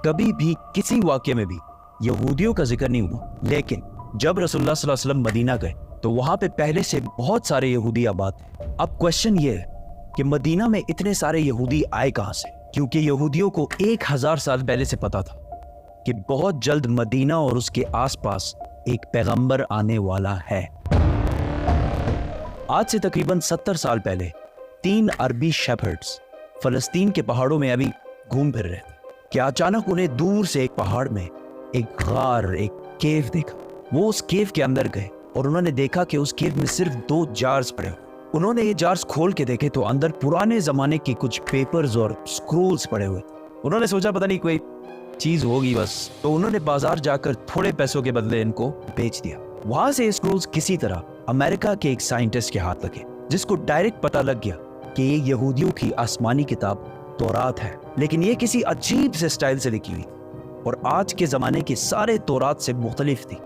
کبھی بھی کسی واقعے میں بھی یہودیوں کا ذکر نہیں ہوا، لیکن جب رسول اللہ صلی اللہ علیہ وسلم مدینہ گئے تو وہاں پہ پہلے سے بہت سارے یہودی آباد تھے۔ اب کوشچن یہ ہے کہ مدینہ میں اتنے سارے یہودی آئے کہاں سے؟ کیونکہ یہودیوں کو 1000 سال پہلے سے پتا تھا کہ بہت جلد مدینہ اور اس کے آس پاس ایک پیغمبر آنے والا ہے۔ آج سے تقریباً 70 سال پہلے 3 عربی شیپھرڈز فلسطین کے پہاڑوں میں ابھی گھوم پھر رہے تھے کہ اچانک انہیں دور سے ایک پہاڑ میں ایک غار، ایک کیو دیکھا۔ وہ اس کیو کے اندر گئے اور انہوں نے دیکھا کہ اس کیو میں صرف 2 جارز پڑے ہوئے۔ انہوں نے یہ جارز کھول کے دیکھے تو اندر پرانے زمانے کے کچھ پیپرز اور سکرولز پڑے ہوئے۔ انہوں نے سوچا پتہ نہیں کوئی چیز ہوگی بس، تو انہوں نے بازار جا کر تھوڑے پیسوں کے بدلے ان کو بیچ دیا۔ وہاں سے یہ سکرولز کسی طرح امریکہ کے ایک سائنٹسٹ کے ہاتھ لگے، جس کو ڈائریکٹ پتہ لگ گیا کہ یہ یہودیوں کی آسمانی کتاب تورات ہے، لیکن یہ کسی عجیب سے سٹائل سے لکھی ہوئی اور آج کے زمانے کے سارے تورات سے مختلف تھی۔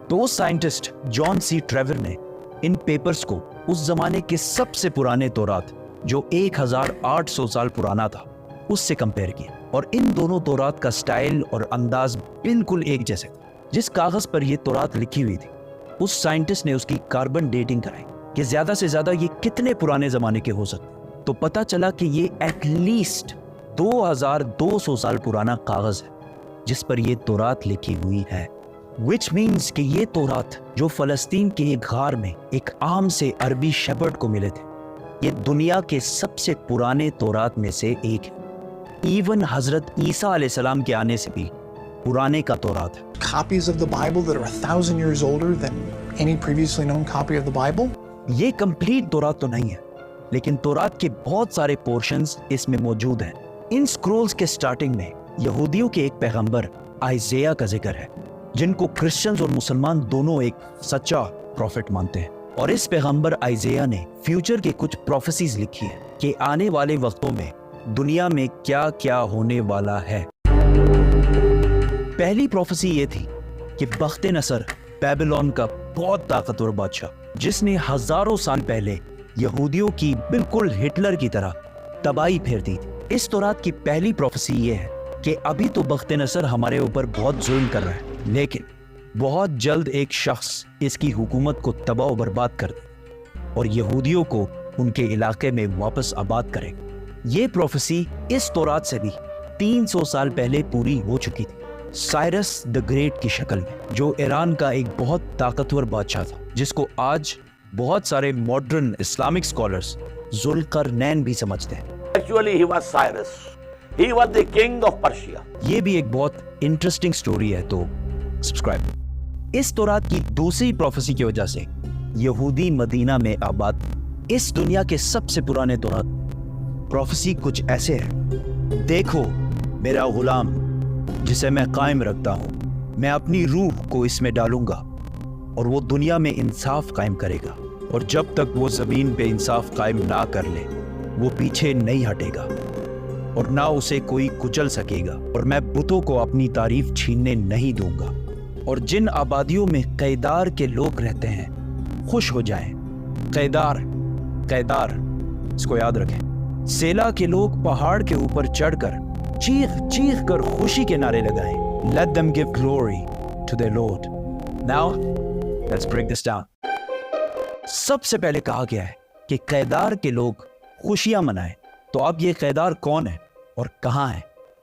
تو اس سائنٹسٹ جان سی ٹریور نے ان پیپرز کو اس زمانے کے سب سے پرانے تورات جو 1800 سال پرانا تھا اس سے کمپیئر کیا، اور ان دونوں تورات کا سٹائل اور انداز بالکل ایک جیسے تھا۔ جس کاغذ پر یہ تورات لکھی ہوئی تھی اس سائنٹسٹ نے اس کی کاربن ڈیٹنگ کرائی کہ زیادہ سے زیادہ یہ کتنے پرانے زمانے کے ہو سکتے، تو پتہ چلا کہ یہ ایٹ لیسٹ 2200 سال پرانا کاغذ ہے جس پر یہ تورات لکھی ہوئی ہے، which means کہ یہ تورات جو فلسطین کے ایک غار میں ایک عام سے عربی شیپرڈ کو ملے تھے، یہ دنیا کے سب سے پرانے تورات میں سے ایک ہے۔ ایون حضرت عیسیٰ علیہ السلام کے آنے سے بھی پرانے کا تورات ہے۔ Copies of the Bible that are 1000 years older than any previously known copy of the Bible. یہ کمپلیٹ تورات تو نہیں ہے، لیکن تورات کے بہت سارے پورشنز اس میں موجود ہیں۔ ان سکرولز کے سٹارٹنگ میں یہودیوں کے ایک پیغمبر آئزیہ کا ذکر ہے، جن کو کرسچنز اور مسلمان دونوں ایک سچا پروفٹ مانتے ہیں، اور اس پیغمبر آئزیہ نے فیوچر کے کچھ پروفیسیز لکھی ہیں کہ آنے والے وقتوں میں دنیا میں کیا کیا ہونے والا ہے۔ پہلی پروفیسی یہ تھی کہ بخت نصر بیبلون کا بہت طاقتور بادشاہ، جس نے ہزاروں سال پہلے یہودیوں کی بالکل ہٹلر کی طرح تباہی پھیر دی تھی۔ اس تورات کی پہلی پروفیسی یہ ہے کہ ابھی تو بخت نصر ہمارے اوپر بہت ظلم کر رہا ہے، لیکن بہت جلد ایک شخص اس کی حکومت کو تباہ و برباد کر دے اور یہودیوں کو ان کے علاقے میں واپس آباد کرے گا۔ یہ پروفیسی اس تورات سے بھی 300 سال پہلے پوری ہو چکی تھی، سائرس دی گریٹ کی شکل میں، جو ایران کا ایک بہت طاقتور بادشاہ تھا، جس کو آج بہت سارے ماڈرن اسلامک اسکالرز ذوالقرنین بھی سمجھتے ہیں۔ Actually he was Cyrus. He was the king of Persia. یہ بھی ایک بہت انٹرسٹنگ سٹوری ہے، تو سبسکرائب۔ اس تورات کی دوسری پروفیسی کی وجہ سے یہودی مدینہ میں آباد۔ اس دنیا کے سب سے پرانے تورات پروفیسی کچھ ایسے ہے: دیکھو میرا غلام جسے میں قائم رکھتا ہوں، میں اپنی روح کو اس میں ڈالوں گا اور وہ دنیا میں انصاف قائم کرے گا، اور جب تک وہ زمین پہ انصاف قائم نہ کر لے وہ پیچھے نہیں ہٹے گا اور نہ اسے کوئی کچل سکے گا، اور میں بتوں کو اپنی تعریف چھیننے نہیں دوں گا۔ اور جن آبادیوں میں قیدار کے لوگ رہتے ہیں خوش ہو جائیں۔ قیدار اس کو یاد رکھیں۔ سیلا کے لوگ پہاڑ کے اوپر چڑھ کر چیخ چیخ کر خوشی کے نعرے لگائیں۔ Let them give glory to their Lord. Now, let's break this down. سب سے پہلے کہا گیا ہے کہ قیدار کے لوگ خوشیاں منائیں، تو اب یہ قیدار کون ہے اور کہاں ہے؟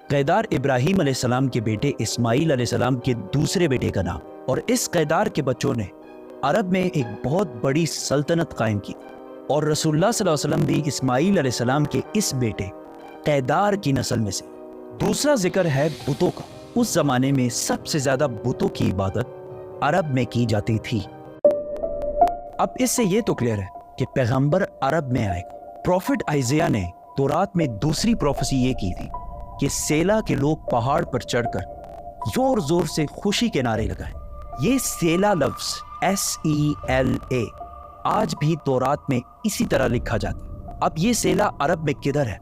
قیدار ابراہیم علیہ السلام کے بیٹے اسماعیل علیہ السلام کے دوسرے بیٹے کا نام، اور اس قیدار کے بچوں نے عرب میں ایک بہت بڑی سلطنت قائم کی، اور رسول اللہ صلی اللہ علیہ وسلم بھی اسماعیل علیہ السلام کے اس بیٹے قیدار کی نسل میں سے۔ دوسرا ذکر ہے بتوں کا۔ اس زمانے میں سب سے زیادہ بتوں کی عبادت عرب میں کی جاتی تھی۔ اب اس سے یہ تو کلیئر ہے کہ پیغمبر عرب میں آئے گا۔ پروفٹ آئزیہ نے تورات میں دوسری پروفیسی یہ کی تھی کہ سیلا کے لوگ پہاڑ پر چڑھ کر زور زور سے خوشی کے نعرے لگائیں۔ یہ سیلا لفظ SELA آج بھی تورات میں اسی طرح لکھا جاتا ہے۔ اب یہ سیلا عرب میں کدھر ہے؟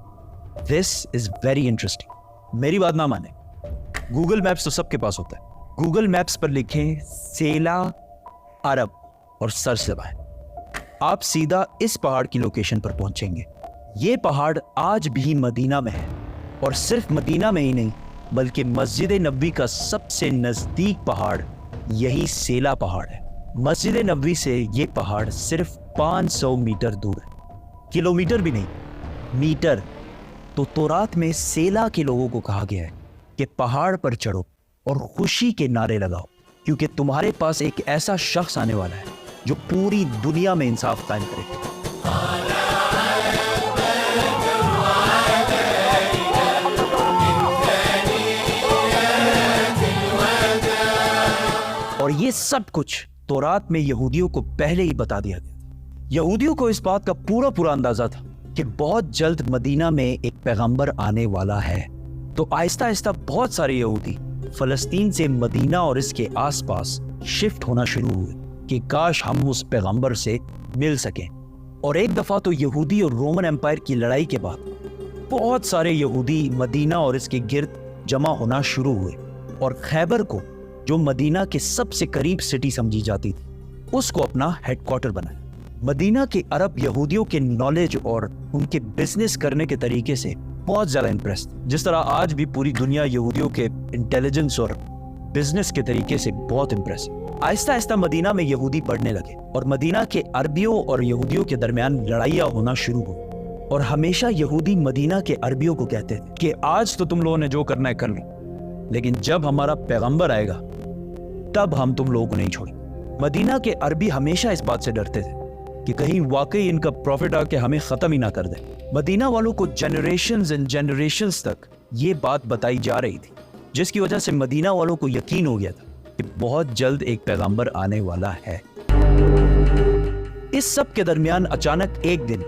This is very interesting. میری بات نہ مانیں، گوگل میپس تو سب کے پاس ہوتا ہے۔ گوگل میپس پر لکھیں سیلا عرب اور سرچ دبائیں۔ آپ سیدھا اس پہاڑ کی لوکیشن پر پہنچیں گے۔ یہ پہاڑ آج بھی مدینہ میں ہے، اور صرف مدینہ میں ہی نہیں بلکہ مسجد نبوی کا سب سے نزدیک پہاڑ یہی سیلا پہاڑ ہے۔ مسجد نبوی سے یہ پہاڑ صرف 500 میٹر دور ہے، کلومیٹر بھی نہیں، میٹر۔ تو تورات میں سیلا کے لوگوں کو کہا گیا ہے کہ پہاڑ پر چڑھو اور خوشی کے نعرے لگاؤ، کیونکہ تمہارے پاس ایک ایسا شخص آنے والا ہے جو پوری دنیا میں انصاف قائم کرے۔ اور یہ سب کچھ تورات میں یہودیوں کو پہلے ہی بتا دیا گیا۔ یہودیوں کو اس بات کا پورا اندازہ تھا کہ بہت جلد مدینہ میں ایک پیغمبر آنے والا ہے۔ تو آہستہ آہستہ بہت سارے یہودی فلسطین سے مدینہ اور اس کے آس پاس شفٹ ہونا شروع ہوئے کہ کاش ہم اس پیغمبر سے مل سکیں۔ اور ایک دفعہ تو یہودی اور رومن امپائر کی لڑائی کے بعد بہت سارے یہودی مدینہ اور اس کے گرد جمع ہونا شروع ہوئے، اور خیبر کو، جو مدینہ کے سب سے قریب سٹی سمجھی جاتی تھی، اس کو اپنا ہیڈ کوارٹر بنایا۔ مدینہ کے عرب یہودیوں کے نالج اور ان کے بزنس کرنے کے طریقے سے بہت زیادہ امپریس تھے، جس طرح آج بھی پوری دنیا یہودیوں کے انٹیلیجنس اور بزنس کے طریقے سے بہت امپریس ہے۔ آہستہ آہستہ مدینہ میں یہودی بڑھنے لگے، اور مدینہ کے عربیوں اور یہودیوں کے درمیان لڑائیاں ہونا شروع ہوئی، اور ہمیشہ یہودی مدینہ کے عربیوں کو کہتے تھے کہ آج تو تم لوگوں نے جو کرنا ہے کر لو، لیکن جب ہمارا پیغمبر آئے گا تب ہم تم لوگوں کو نہیں چھوڑیں۔ مدینہ کے عربی ہمیشہ اس بات سے ڈرتے تھے کہ کہیں واقعی ان کا پروفٹ آ کے ہمیں ختم ہی نہ کر دے۔ مدینہ والوں کو جنریشنز اینڈ جنریشنز تک یہ بات بتائی جا رہی تھی، جس کی وجہ سے مدینہ والوں کو یقین ہو گیا تھا کہ بہت جلد ایک پیغمبر آنے والا ہے۔ اس سب کے درمیان اچانک ایک دن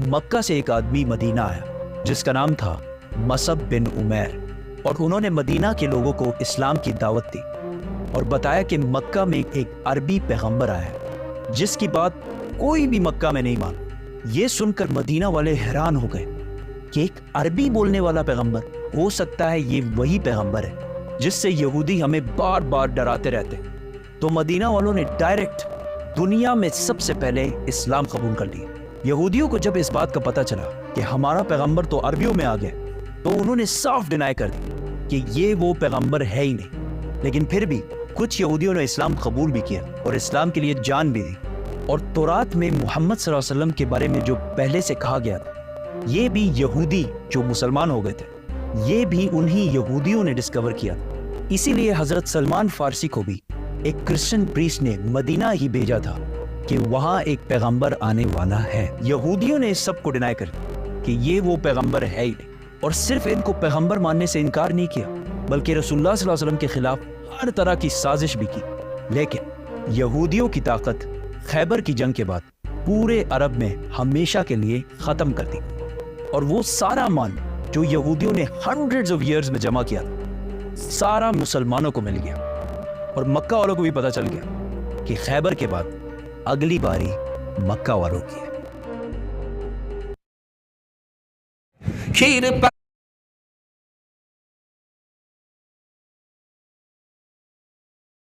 مکہ سے ایک آدمی مدینہ آیا جس کا نام تھا مصعب بن عمیر، اور انہوں نے مدینہ کے لوگوں کو اسلام کی دعوت دی اور بتایا کہ مکہ میں ایک عربی پیغمبر آیا ہے جس کی بات کوئی بھی مکہ میں نہیں مانا۔ یہ سن کر مدینہ والے حیران ہو گئے کہ ایک عربی بولنے والا پیغمبر، ہو سکتا ہے یہ وہی پیغمبر ہے جس سے یہودی ہمیں بار بار ڈراتے رہتے۔ تو مدینہ والوں نے ڈائریکٹ دنیا میں سب سے پہلے اسلام قبول کر لیا۔ یہودیوں کو جب اس بات کا پتہ چلا کہ ہمارا پیغمبر تو عربیوں میں آ گیا، تو انہوں نے صاف ڈینائی کر دی کہ یہ وہ پیغمبر ہے ہی نہیں۔ لیکن پھر بھی کچھ یہودیوں نے اسلام قبول بھی کیا اور اسلام کے لیے جان بھی دی۔ اور تورات میں محمد صلی اللہ علیہ وسلم کے بارے میں جو پہلے سے کہا گیا تھا، یہ بھی یہودی جو مسلمان ہو گئے تھے، یہ بھی انہی یہودیوں نے ڈسکور کیا تھا۔ اسی لیے حضرت سلمان فارسی کو بھی ایک کرسچن پریسٹ نے مدینہ ہی بھیجا تھا کہ وہاں ایک پیغمبر آنے والا ہے۔ یہودیوں نے اس سب کو ڈینائی کر دیا کہ یہ وہ پیغمبر ہے ہی نہیں، اور صرف ان کو پیغمبر ماننے سے انکار نہیں کیا بلکہ رسول اللہ صلی اللہ علیہ وسلم کے خلاف ہر طرح کی سازش بھی کی۔ لیکن یہودیوں کی طاقت خیبر کی جنگ کے بعد پورے عرب میں ہمیشہ کے لیے ختم کر دی، اور وہ سارا مال جو یہودیوں نے ہنڈریڈز آف ایئرز میں جمع کیا تھا، سارا مسلمانوں کو مل گیا۔ اور مکہ والوں کو بھی پتہ چل گیا کہ خیبر کے بعد اگلی باری مکہ والوں کی ہے۔